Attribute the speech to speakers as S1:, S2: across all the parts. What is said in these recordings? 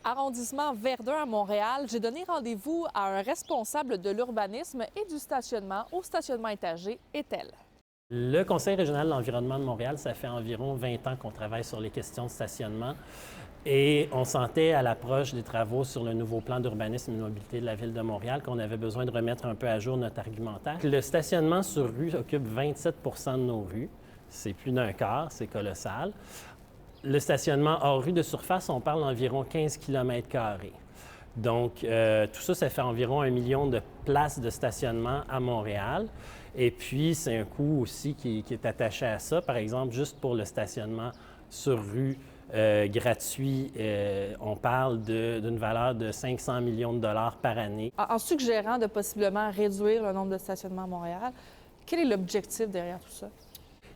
S1: Arrondissement Verdun à Montréal, j'ai donné rendez-vous à un responsable de l'urbanisme et du stationnement au stationnement étagé, Etel.
S2: Le Conseil régional de l'environnement de Montréal, ça fait environ 20 ans qu'on travaille sur les questions de stationnement et on sentait à l'approche des travaux sur le nouveau plan d'urbanisme et de mobilité de la Ville de Montréal qu'on avait besoin de remettre un peu à jour notre argumentaire. Le stationnement sur rue occupe 27 de nos rues. C'est plus d'un quart, c'est colossal. Le stationnement hors rue de surface, on parle d'environ 15 km². Donc, tout ça, ça fait environ 1 million de places de stationnement à Montréal. Et puis, c'est un coût aussi qui est attaché à ça. Par exemple, juste pour le stationnement sur rue gratuit, on parle d'une valeur de 500 millions de dollars par année.
S1: En suggérant de possiblement réduire le nombre de stationnements à Montréal, quel est l'objectif derrière tout ça?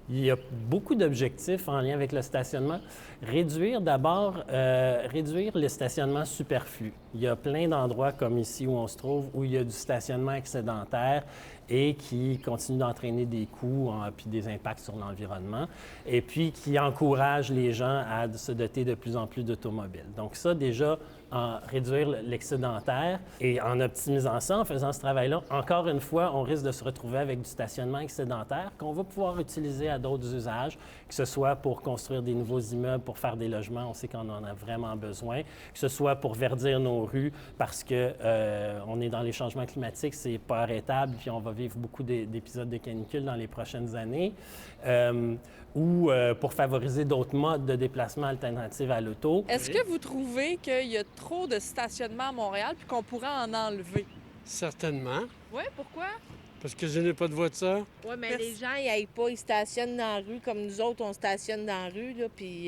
S2: Il y a beaucoup d'objectifs en lien avec le stationnement. Réduire le stationnement superflu. Il y a plein d'endroits comme ici où on se trouve où il y a du stationnement excédentaire et qui continue d'entraîner des coûts puis des impacts sur l'environnement et puis qui encourage les gens à se doter de plus en plus d'automobiles. Donc ça, déjà, en réduire l'excédentaire et en optimisant ça, en faisant ce travail-là, encore une fois, on risque de se retrouver avec du stationnement excédentaire qu'on va pouvoir utiliser à d'autres usages, que ce soit pour construire des nouveaux immeubles, pour faire des logements, on sait qu'on en a vraiment besoin, que ce soit pour verdir nos rues parce que on est dans les changements climatiques, c'est pas arrêtable, puis on va vivre beaucoup d'épisodes de canicule dans les prochaines années, ou pour favoriser d'autres modes de déplacement alternatifs à l'auto.
S1: Est-ce que vous trouvez qu'il y a trop de stationnement à Montréal puis qu'on pourrait en enlever?
S3: Certainement,
S1: Oui, pourquoi?
S3: parce que je n'ai pas de voiture.
S4: Oui, mais les gens, ils aillent pas, ils stationnent dans la rue comme nous autres, on stationne dans la rue, là, puis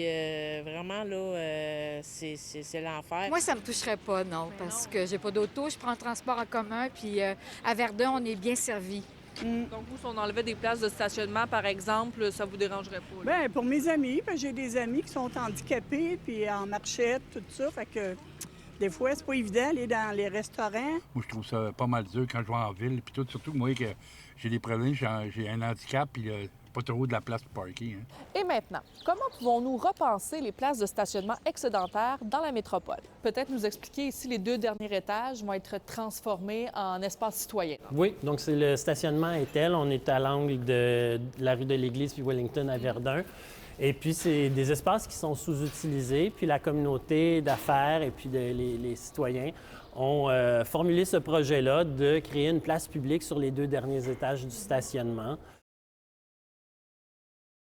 S4: vraiment, là, c'est l'enfer.
S5: Moi, ça me toucherait pas, non, parce que j'ai pas d'auto, je prends le transport en commun, puis à Verdun, on est bien servi.
S1: Donc, vous, si on enlevait des places de stationnement, par exemple, ça vous dérangerait pas? Là?
S6: Bien, pour mes amis, parce que j'ai des amis qui sont handicapés, puis en marchette, tout ça, fait que des fois, c'est pas évident d'aller dans les restaurants.
S7: Moi, je trouve ça pas mal dur quand je vais en ville, puis tout, surtout moi que j'ai des problèmes, j'ai un handicap, puis pas trop de la place pour parker. Hein.
S1: Et maintenant, comment pouvons-nous repenser les places de stationnement excédentaires dans la métropole? Peut-être nous expliquer ici les 2 derniers étages vont être transformés en espace citoyen.
S2: Oui, donc c'est le stationnement Etel. On est à l'angle de la rue de l'Église puis Wellington à Verdun. Et puis, c'est des espaces qui sont sous-utilisés. Puis la communauté d'affaires et puis les citoyens ont formulé ce projet-là de créer une place publique sur les 2 derniers étages du stationnement.